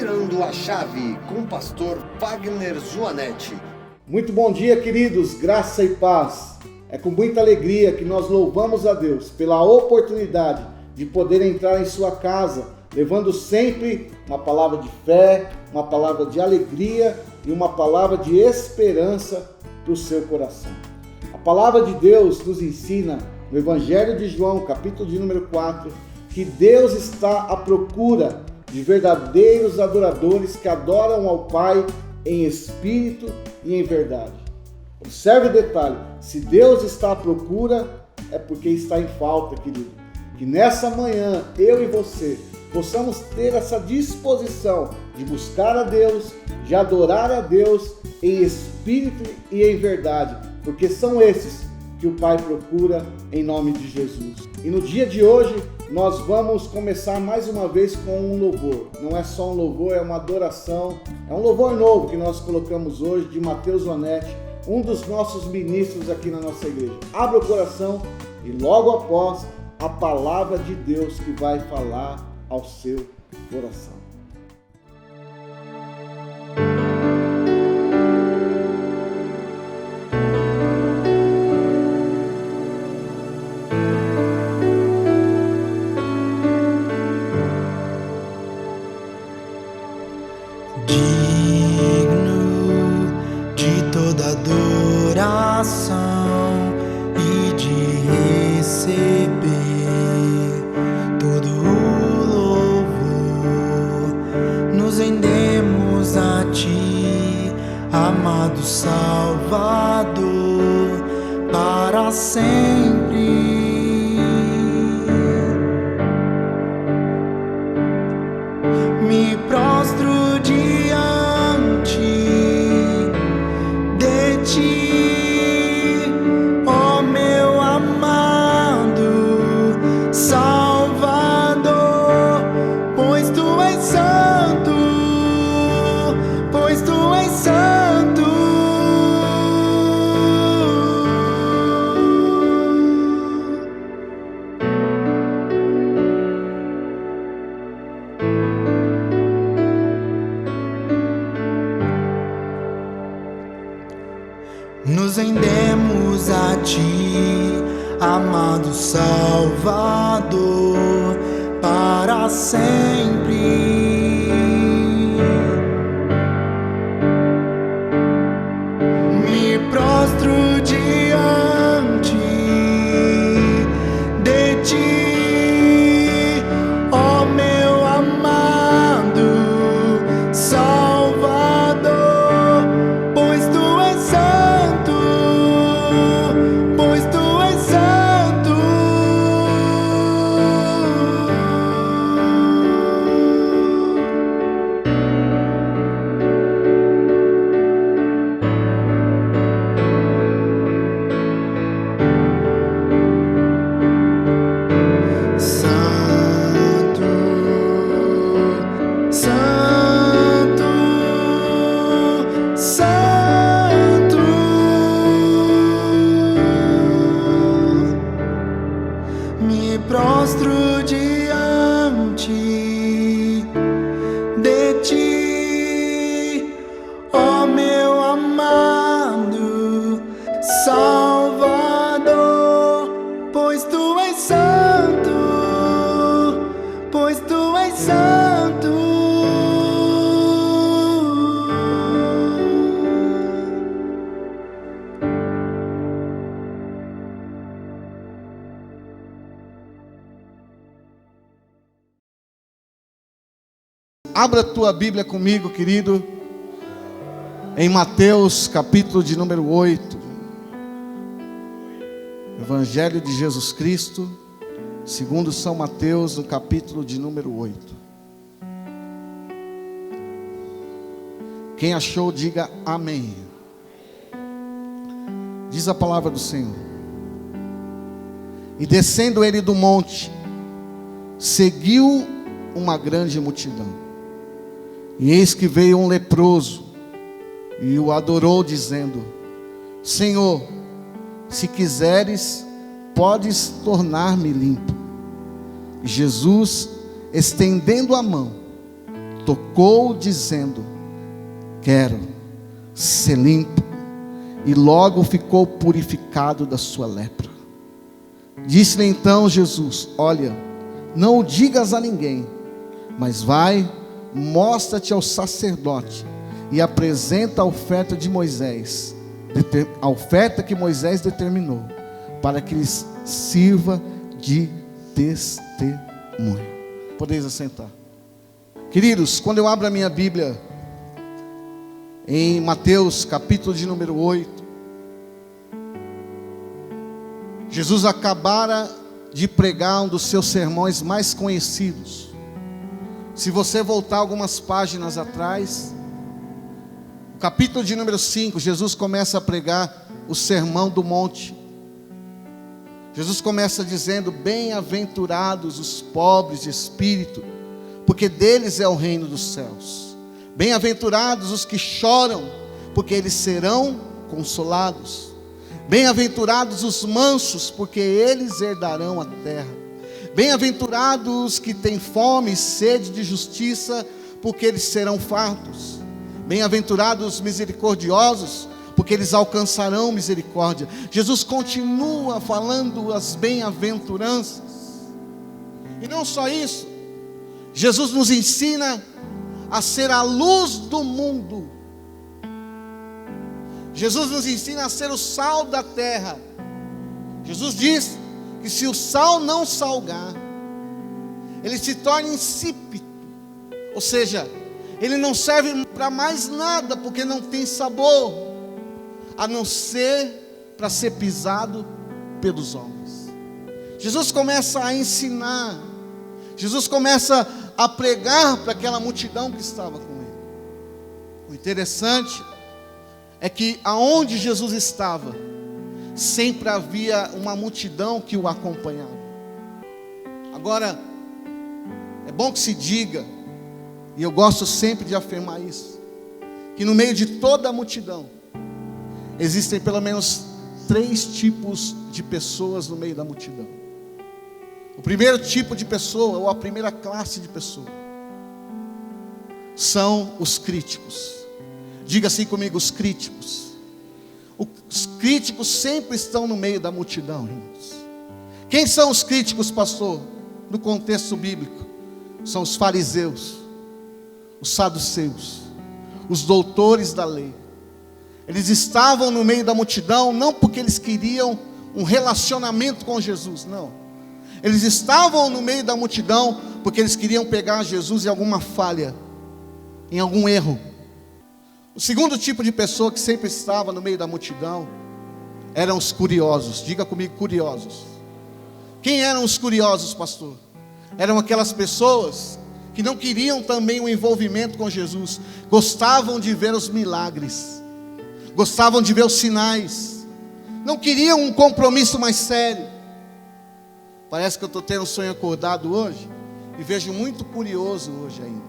Virando a Chave, com o pastor Wagner Zuanetti. Muito bom dia, queridos, graça e paz. É com muita alegria que nós louvamos a Deus pela oportunidade de poder entrar em sua casa, levando sempre uma palavra de fé, uma palavra de alegria e uma palavra de esperança para o seu coração. A palavra de Deus nos ensina no Evangelho de João, capítulo de número 4, que Deus está à procura de verdadeiros adoradores que adoram ao Pai em espírito e em verdade. Observe o detalhe, se Deus está à procura, é porque está em falta, querido. Que nessa manhã, eu e você, possamos ter essa disposição de buscar a Deus, de adorar a Deus em espírito e em verdade, porque são esses que o Pai procura em nome de Jesus. E no dia de hoje, nós vamos começar mais uma vez com um louvor. Não é só um louvor, é uma adoração. É um louvor novo que nós colocamos hoje de Matheus Zuanetti, um dos nossos ministros aqui na nossa igreja. Abra o coração e logo após a palavra de Deus que vai falar ao seu coração. E de receber todo o louvor, nos rendemos a Ti, amado Salvador, para sempre. Me prostro diante de Ti, nos rendemos a Ti, amado Salvador, para sempre. Me prostro diante de Ti, ó meu amado Salvador, pois Tu és santo, pois Tu és santo. Me prostro diante de Ti, ó meu amado Salvador, pois Tu és santo, pois Tu és santo. Abra a tua Bíblia comigo, querido, em Mateus, capítulo de número 8. Evangelho de Jesus Cristo, segundo São Mateus, no capítulo de número 8. Quem achou, diga amém. Diz a palavra do Senhor. E descendo ele do monte, seguiu uma grande multidão. E eis que veio um leproso e o adorou, dizendo: Senhor, se quiseres, podes tornar-me limpo. E Jesus, estendendo a mão, tocou, dizendo: quero ser limpo. E logo ficou purificado da sua lepra. Disse-lhe então Jesus: olha, não o digas a ninguém, mas vai, mostra-te ao sacerdote e apresenta a oferta de Moisés, a oferta que Moisés determinou, para que lhes sirva de testemunho. Podeis assentar. Queridos, quando eu abro a minha Bíblia em Mateus capítulo de número 8, Jesus acabara de pregar um dos seus sermões mais conhecidos. Se você voltar algumas páginas atrás, o capítulo de número 5, Jesus começa a pregar o Sermão do Monte. Jesus começa dizendo: bem-aventurados os pobres de espírito, porque deles é o reino dos céus. Bem-aventurados os que choram, porque eles serão consolados. Bem-aventurados os mansos, porque eles herdarão a terra. Bem-aventurados os que têm fome e sede de justiça, porque eles serão fartos. Bem-aventurados os misericordiosos, porque eles alcançarão misericórdia. Jesus continua falando as bem-aventuranças. E não só isso, Jesus nos ensina a ser a luz do mundo. Jesus nos ensina a ser o sal da terra. Jesus diz que se o sal não salgar, ele se torna insípido. Ou seja, ele não serve para mais nada, porque não tem sabor, a não ser para ser pisado pelos homens. Jesus começa a ensinar, Jesus começa a pregar para aquela multidão que estava com ele. O interessante é que aonde Jesus estava, sempre havia uma multidão que o acompanhava. Agora, é bom que se diga, e eu gosto sempre de afirmar isso, que no meio de toda a multidão, existem pelo menos 3 tipos de pessoas no meio da multidão. O primeiro tipo de pessoa, ou a primeira classe de pessoa, são os críticos. Diga assim comigo: os críticos. Os críticos sempre estão no meio da multidão, irmãos. Quem são os críticos, pastor? No contexto bíblico, são os fariseus, os saduceus, os doutores da lei. Eles estavam no meio da multidão não porque eles queriam um relacionamento com Jesus, não. Eles estavam no meio da multidão porque eles queriam pegar Jesus em alguma falha, em algum erro. O segundo tipo de pessoa que sempre estava no meio da multidão eram os curiosos. Diga comigo: curiosos. Quem eram os curiosos, pastor? Eram aquelas pessoas que não queriam também um envolvimento com Jesus, gostavam de ver os milagres, gostavam de ver os sinais, não queriam um compromisso mais sério. Parece que eu estou tendo um sonho acordado hoje, e vejo muito curioso hoje ainda.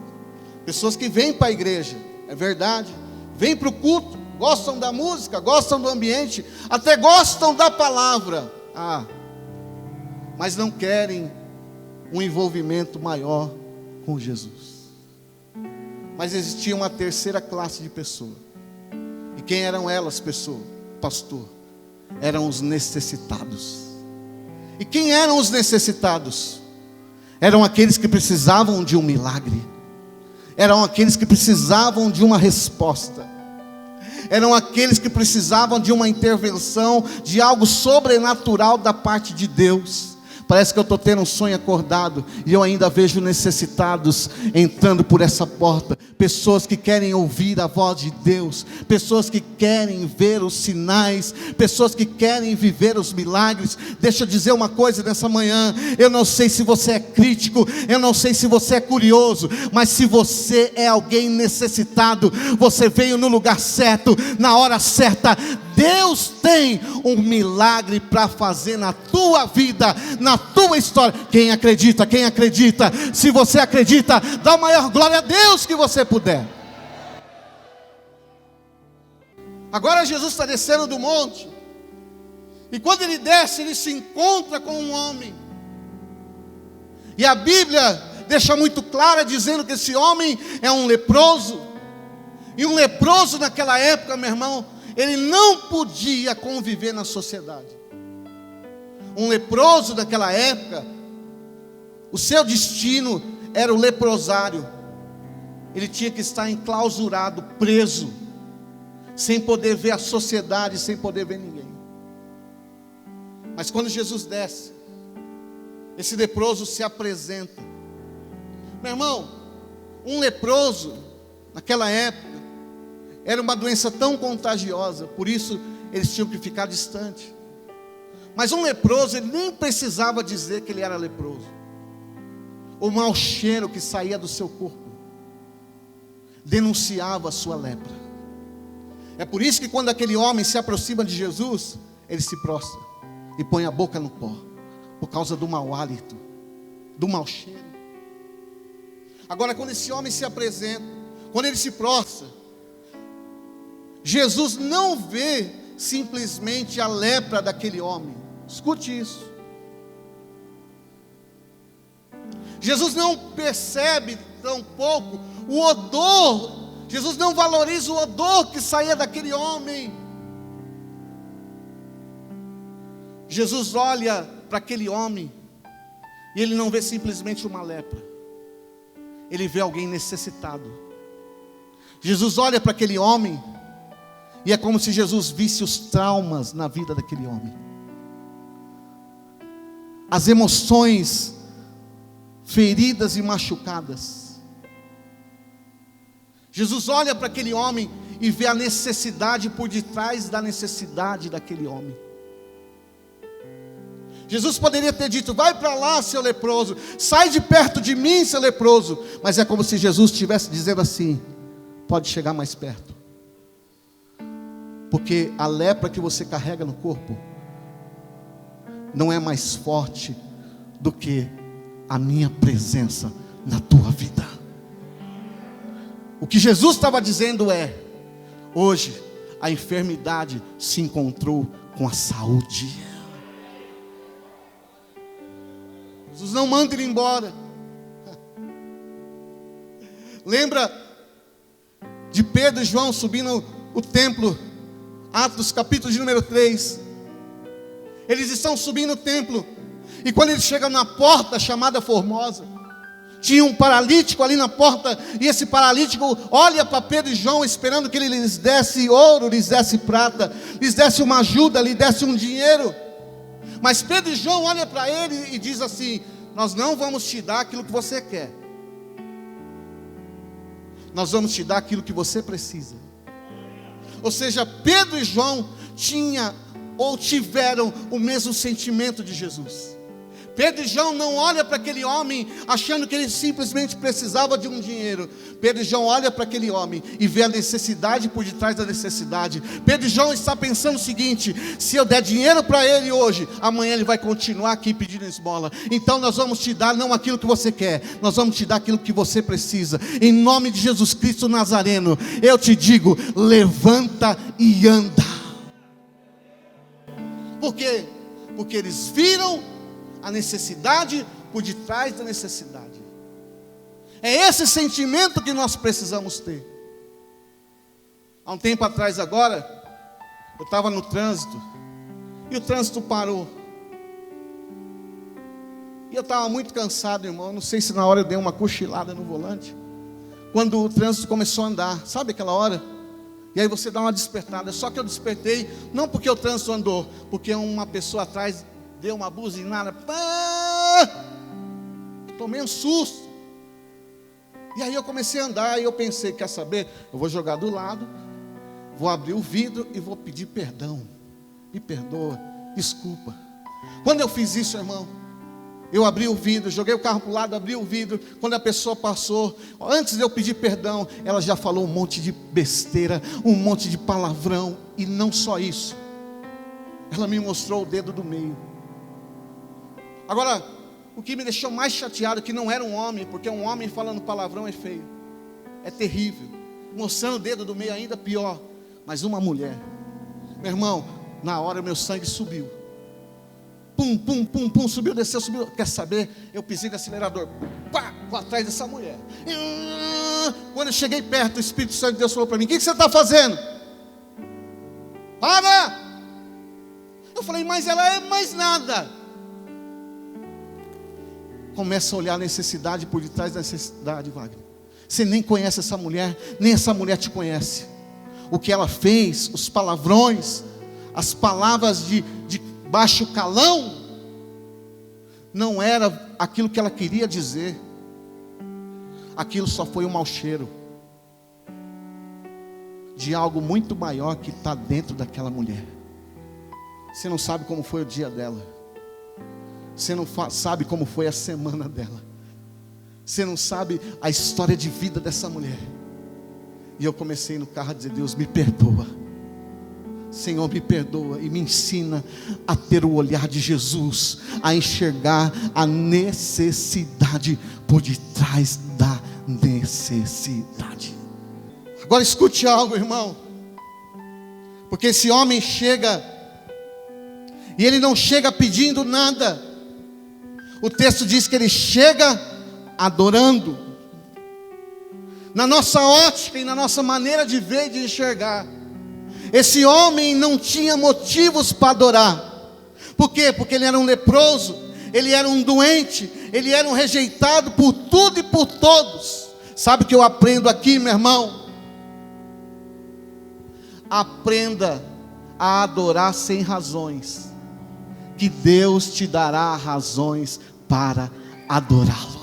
Pessoas que vêm para a igreja, é verdade, vêm para o culto, gostam da música, gostam do ambiente, até gostam da palavra, mas não querem um envolvimento maior com Jesus. Mas existia uma terceira classe de pessoa. E quem eram elas, pastor? Eram os necessitados. E quem eram os necessitados? Eram aqueles que precisavam de um milagre, eram aqueles que precisavam de uma resposta, eram aqueles que precisavam de uma intervenção, de algo sobrenatural da parte de Deus. Parece que eu estou tendo um sonho acordado, e eu ainda vejo necessitados entrando por essa porta, pessoas que querem ouvir a voz de Deus, pessoas que querem ver os sinais, pessoas que querem viver os milagres. Deixa eu dizer uma coisa nessa manhã: eu não sei se você é crítico, eu não sei se você é curioso, mas se você é alguém necessitado, você veio no lugar certo, na hora certa. Deus tem um milagre para fazer na tua vida, na tua história. Quem acredita? Quem acredita? Se você acredita, dá a maior glória a Deus que você puder. Agora Jesus está descendo do monte, e quando ele desce, ele se encontra com um homem, e a Bíblia deixa muito clara, dizendo que esse homem é um leproso. E um leproso naquela época, meu irmão, ele não podia conviver na sociedade. Um leproso naquela época, o seu destino era o leprosário. Ele tinha que estar enclausurado, preso, sem poder ver a sociedade, sem poder ver ninguém. Mas quando Jesus desce, esse leproso se apresenta. Meu irmão, um leproso, naquela época, era uma doença tão contagiosa, por isso eles tinham que ficar distante. Mas um leproso, ele nem precisava dizer que ele era leproso. O mau cheiro que saía do seu corpo denunciava a sua lepra. É por isso que quando aquele homem se aproxima de Jesus, ele se prostra e põe a boca no pó, por causa do mau hálito, do mau cheiro. Agora, quando esse homem se apresenta, quando ele se prostra, Jesus não vê simplesmente a lepra daquele homem. Escute isso. Jesus não percebe tampouco o odor. Jesus não valoriza o odor que saía daquele homem. Jesus olha para aquele homem e ele não vê simplesmente uma lepra. Ele vê alguém necessitado. Jesus olha para aquele homem e é como se Jesus visse os traumas na vida daquele homem, as emoções feridas e machucadas. Jesus olha para aquele homem e vê a necessidade por detrás da necessidade daquele homem. Jesus poderia ter dito: vai para lá, seu leproso, sai de perto de mim, seu leproso. Mas é como se Jesus estivesse dizendo assim: pode chegar mais perto, porque a lepra que você carrega no corpo não é mais forte do que a minha presença na tua vida. O que Jesus estava dizendo é: hoje a enfermidade se encontrou com a saúde. Jesus não manda ele embora. Lembra de Pedro e João subindo o templo, Atos capítulo de número 3. Eles estão subindo o templo, e quando eles chegam na porta chamada Formosa, tinha um paralítico ali na porta, e esse paralítico olha para Pedro e João, esperando que ele lhes desse ouro, lhes desse prata, lhes desse uma ajuda, lhes desse um dinheiro. Mas Pedro e João olham para ele e diz assim: nós não vamos te dar aquilo que você quer, nós vamos te dar aquilo que você precisa. Ou seja, Pedro e João tiveram o mesmo sentimento de Jesus. Pedro e João não olham para aquele homem achando que ele simplesmente precisava de um dinheiro. Pedro e João olham para aquele homem e vê a necessidade por detrás da necessidade. Pedro e João está pensando o seguinte: se eu der dinheiro para ele hoje, amanhã ele vai continuar aqui pedindo esmola. Então nós vamos te dar não aquilo que você quer, nós vamos te dar aquilo que você precisa. Em nome de Jesus Cristo Nazareno, eu te digo: levanta e anda. Por quê? Porque eles viram a necessidade por detrás da necessidade. É esse sentimento que nós precisamos ter. Há um tempo atrás agora, eu estava no trânsito, e o trânsito parou. E eu estava muito cansado, irmão. Não sei se na hora eu dei uma cochilada no volante, quando o trânsito começou a andar. Sabe aquela hora? E aí você dá uma despertada. Só que eu despertei, não porque o trânsito andou, porque uma pessoa atrás deu uma buzinada. Tomei um susto. E aí eu comecei a andar, e eu pensei: quer saber? Eu vou jogar do lado, vou abrir o vidro e vou pedir perdão. Me perdoa, desculpa. Quando eu fiz isso, irmão, eu abri o vidro, joguei o carro para o lado, abri o vidro. Quando a pessoa passou, antes de eu pedir perdão, ela já falou um monte de besteira, um monte de palavrão. E não só isso, ela me mostrou o dedo do meio. Agora, o que me deixou mais chateado é que não era um homem, porque um homem falando palavrão é feio, é terrível. Mostrando o dedo do meio ainda pior. Mas uma mulher, meu irmão, na hora meu sangue subiu. Pum, pum, pum, pum, subiu, desceu, subiu. Quer saber? Eu pisei no acelerador. Pá! atrás dessa mulher. Quando eu cheguei perto, o Espírito Santo de Deus falou para mim: o que você está fazendo? Para! Eu falei: mas ela é mais nada. Começa a olhar a necessidade por detrás da necessidade, Wagner. Você nem conhece essa mulher, nem essa mulher te conhece. O que ela fez, os palavrões, as palavras de baixo calão, não era aquilo que ela queria dizer. Aquilo só foi um mau cheiro de algo muito maior que está dentro daquela mulher. Você não sabe como foi o dia dela. Você não sabe como foi a semana dela. Você não sabe a história de vida dessa mulher. E eu comecei no carro a dizer: Deus, me perdoa. Senhor, me perdoa e me ensina a ter o olhar de Jesus, a enxergar a necessidade por detrás da necessidade. Agora escute algo, irmão. Porque esse homem chega, e ele não chega pedindo nada. O texto diz que ele chega adorando. Na nossa ótica e na nossa maneira de ver e de enxergar, esse homem não tinha motivos para adorar. Por quê? Porque ele era um leproso, ele era um doente, ele era um rejeitado por tudo e por todos. Sabe o que eu aprendo aqui, meu irmão? Aprenda a adorar sem razões, que Deus te dará razões para adorá-lo.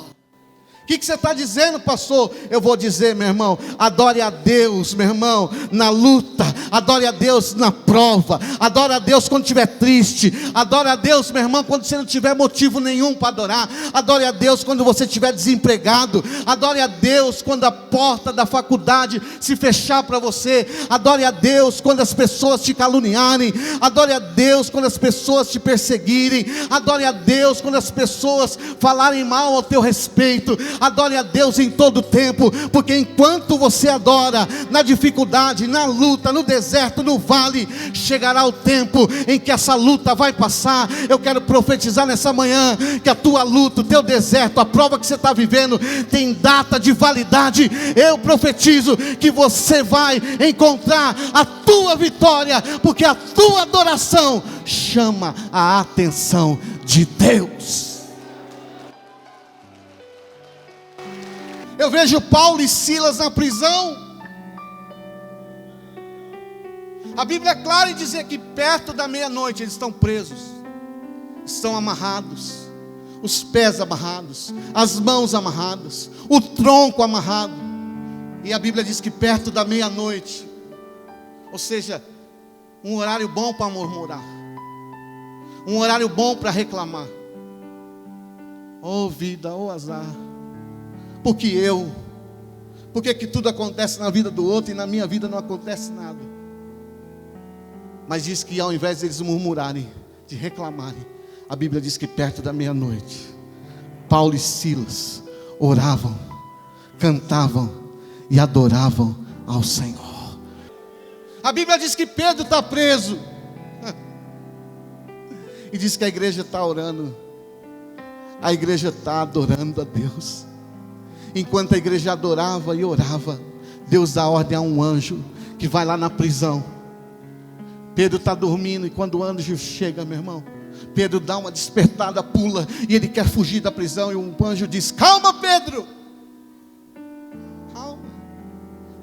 O que você está dizendo, pastor? Eu vou dizer, meu irmão: adore a Deus, meu irmão, na luta. Adore a Deus na prova. Adore a Deus quando estiver triste. Adore a Deus, meu irmão, quando você não tiver motivo nenhum para adorar. Adore a Deus quando você estiver desempregado. Adore a Deus quando a porta da faculdade se fechar para você. Adore a Deus quando as pessoas te caluniarem. Adore a Deus quando as pessoas te perseguirem. Adore a Deus quando as pessoas falarem mal ao teu respeito. Adore a Deus em todo tempo, porque enquanto você adora, na dificuldade, na luta, no deserto, no vale, chegará o tempo em que essa luta vai passar. Eu quero profetizar nessa manhã que a tua luta, o teu deserto, a prova que você está vivendo tem data de validade. Eu profetizo que você vai encontrar a tua vitória, porque a tua adoração chama a atenção de Deus. Eu vejo Paulo e Silas na prisão. A Bíblia é clara em dizer que perto da meia-noite eles estão presos, estão amarrados, os pés amarrados, as mãos amarradas, o tronco amarrado. E a Bíblia diz que perto da meia-noite, ou seja, um horário bom para murmurar, um horário bom para reclamar. Oh vida, oh azar. Por que tudo acontece na vida do outro e na minha vida não acontece nada? Mas diz que ao invés de eles murmurarem, de reclamarem, a Bíblia diz que perto da meia-noite, Paulo e Silas oravam, cantavam e adoravam ao Senhor. A Bíblia diz que Pedro está preso, e diz que a igreja está orando, a igreja está adorando a Deus. Enquanto a igreja adorava e orava, Deus dá ordem a um anjo que vai lá na prisão. Pedro está dormindo, e quando o anjo chega, meu irmão, Pedro dá uma despertada, pula, e ele quer fugir da prisão, e um anjo diz: calma, Pedro, calma,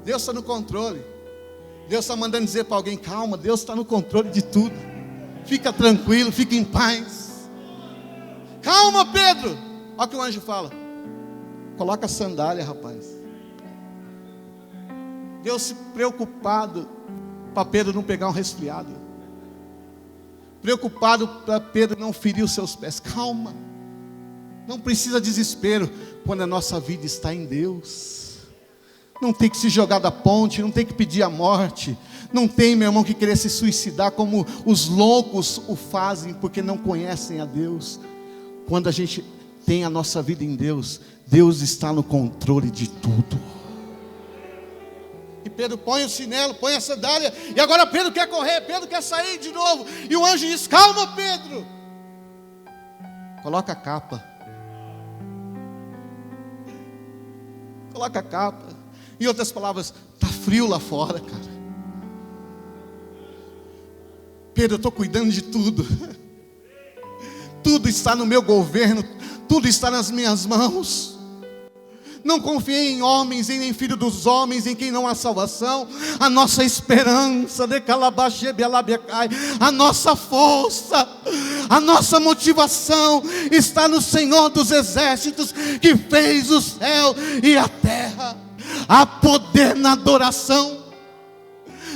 Deus está no controle. Deus está mandando dizer para alguém: calma, Deus está no controle de tudo, fica tranquilo, fica em paz. Calma, Pedro. Olha o que o anjo fala: coloca a sandália, rapaz. Deus preocupado para Pedro não pegar um resfriado, preocupado para Pedro não ferir os seus pés. Calma, não precisa desespero quando a nossa vida está em Deus. Não tem que se jogar da ponte, não tem que pedir a morte, não tem, meu irmão, que querer se suicidar como os loucos o fazem, porque não conhecem a Deus. Quando a gente tem a nossa vida em Deus, Deus está no controle de tudo. E Pedro põe o chinelo, põe a sandália, e agora Pedro quer correr, Pedro quer sair de novo, e o anjo diz: calma, Pedro, coloca a capa. coloca a capa. Em outras palavras, está frio lá fora, cara. Pedro, eu estou cuidando de tudo. Tudo está no meu governo, tudo está nas minhas mãos. Não confiei em homens, nem filho dos homens, em quem não há salvação. A nossa esperança, a nossa força, a nossa motivação está no Senhor dos exércitos, que fez o céu e a terra. Há poder na adoração.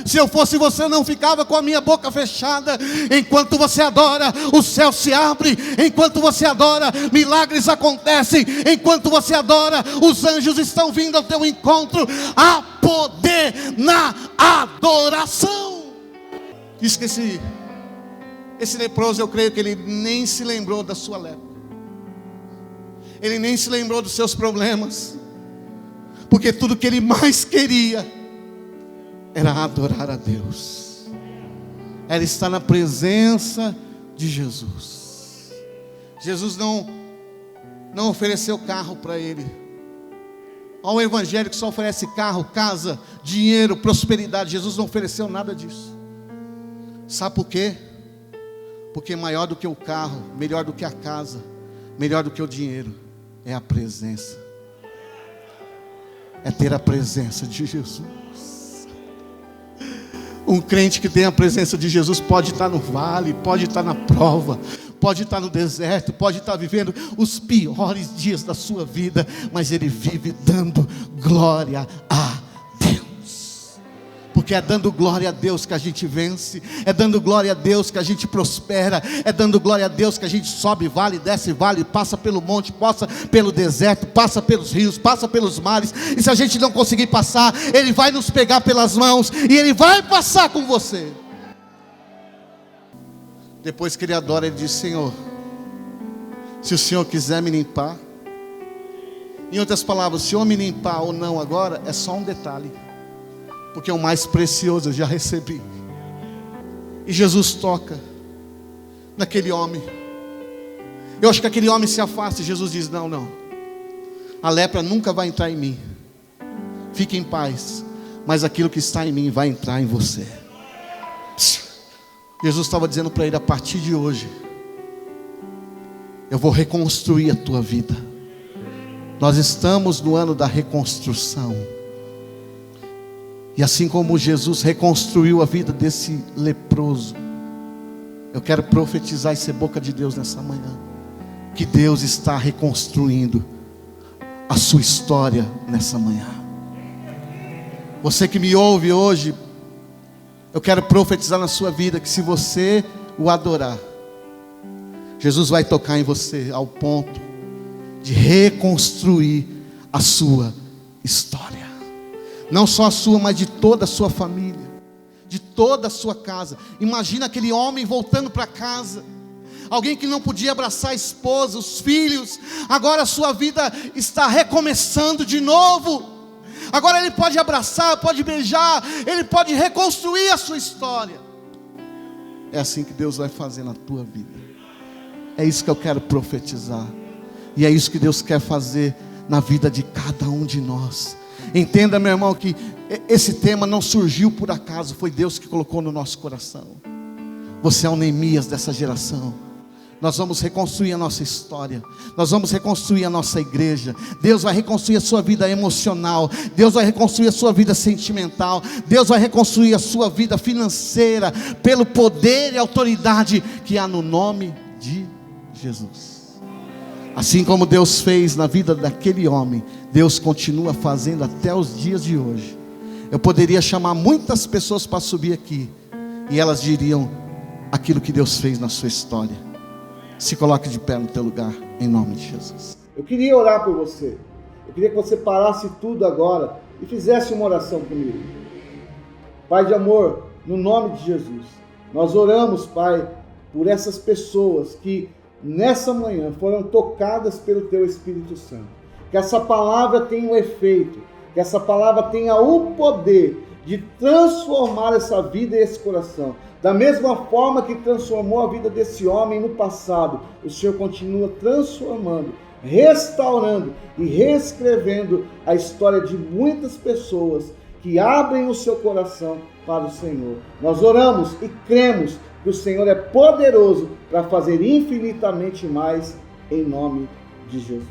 Se eu fosse você, eu não ficava com a minha boca fechada. Enquanto você adora, o céu se abre. Enquanto você adora, milagres acontecem. Enquanto você adora, os anjos estão vindo ao teu encontro. Há poder na adoração. Diz que esse leproso, eu creio que ele nem se lembrou da sua lepra. Ele nem se lembrou dos seus problemas. Porque tudo que ele mais queria era adorar a Deus, era estar na presença de Jesus. Jesus não ofereceu carro para ele. Olha o evangelho que só oferece carro, casa, dinheiro, prosperidade. Jesus não ofereceu nada disso. Sabe por quê? Porque maior do que o carro, melhor do que a casa, melhor do que o dinheiro, é a presença. É ter a presença de Jesus. Um crente que tem a presença de Jesus pode estar no vale, pode estar na prova, pode estar no deserto, pode estar vivendo os piores dias da sua vida, mas ele vive dando glória a Deus. Porque é dando glória a Deus que a gente vence, é dando glória a Deus que a gente prospera, é dando glória a Deus que a gente sobe vale, desce vale, passa pelo monte, passa pelo deserto, passa pelos rios, passa pelos mares. E se a gente não conseguir passar, Ele vai nos pegar pelas mãos e Ele vai passar com você. Depois que ele adora, ele diz: Senhor, se o Senhor quiser me limpar. Em outras palavras, se eu me limpar ou não agora, é só um detalhe, porque o mais precioso eu já recebi. E Jesus toca naquele homem. Eu acho que aquele homem se afasta e Jesus diz: não, a lepra nunca vai entrar em mim. Fique em paz, mas aquilo que está em mim vai entrar em você. Jesus estava dizendo para ele: a partir de hoje eu vou reconstruir a tua vida. Nós estamos no ano da reconstrução. E assim como Jesus reconstruiu a vida desse leproso, eu quero profetizar e ser boca de Deus nessa manhã, que Deus está reconstruindo a sua história nessa manhã. Você que me ouve hoje, eu quero profetizar na sua vida que se você o adorar, Jesus vai tocar em você ao ponto de reconstruir a sua história. Não só a sua, mas de toda a sua família, de toda a sua casa. Imagina aquele homem voltando para casa, alguém que não podia abraçar a esposa, os filhos. Agora a sua vida está recomeçando de novo. Agora ele pode abraçar, pode beijar, ele pode reconstruir a sua história. É assim que Deus vai fazer na tua vida. É isso que eu quero profetizar. E é isso que Deus quer fazer na vida de cada um de nós. Entenda, meu irmão, que esse tema não surgiu por acaso, foi Deus que colocou no nosso coração. Você é o Neemias dessa geração. Nós vamos reconstruir a nossa história, nós vamos reconstruir a nossa igreja. Deus vai reconstruir a sua vida emocional, Deus vai reconstruir a sua vida sentimental, Deus vai reconstruir a sua vida financeira, pelo poder e autoridade que há no nome de Jesus. Assim como Deus fez na vida daquele homem, Deus continua fazendo até os dias de hoje. Eu poderia chamar muitas pessoas para subir aqui, e elas diriam aquilo que Deus fez na sua história. Se coloque de pé no teu lugar, em nome de Jesus. Eu queria orar por você. Eu queria que você parasse tudo agora e fizesse uma oração comigo. Pai de amor, no nome de Jesus, nós oramos, Pai, por essas pessoas que nessa manhã foram tocadas pelo Teu Espírito Santo. Que essa palavra tenha um efeito, que essa palavra tenha o poder de transformar essa vida e esse coração. Da mesma forma que transformou a vida desse homem no passado, o Senhor continua transformando restaurando e reescrevendo a história de muitas pessoas que abrem o seu coração para o Senhor. Nós oramos e cremos que o Senhor é poderoso para fazer infinitamente mais em nome de Jesus.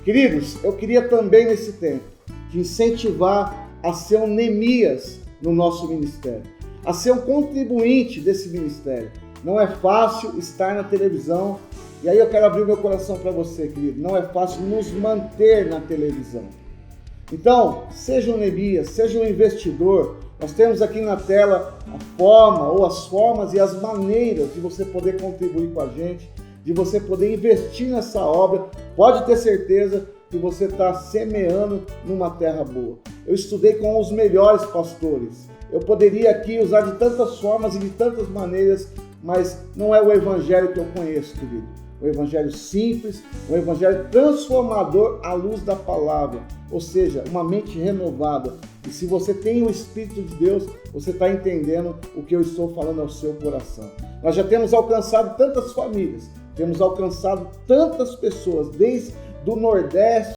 Queridos, eu queria também nesse tempo te incentivar a ser um Neemias no nosso ministério, a ser um contribuinte desse ministério. Não é fácil estar na televisão, e aí eu quero abrir o meu coração para você, querido. Não é fácil nos manter na televisão. Então, seja um Neemias, seja um investidor. Nós temos aqui na tela a forma ou as formas e as maneiras de você poder contribuir com a gente, de você poder investir nessa obra. Pode ter certeza que você está semeando numa terra boa. Eu estudei com os melhores pastores. Eu poderia aqui usar de tantas formas e de tantas maneiras, mas não é o evangelho que eu conheço, querido. O evangelho simples, o evangelho transformador à luz da palavra, ou seja, uma mente renovada. E se você tem o Espírito de Deus, você está entendendo o que eu estou falando ao seu coração. Nós já temos alcançado tantas famílias, temos alcançado tantas pessoas, desde do Nordeste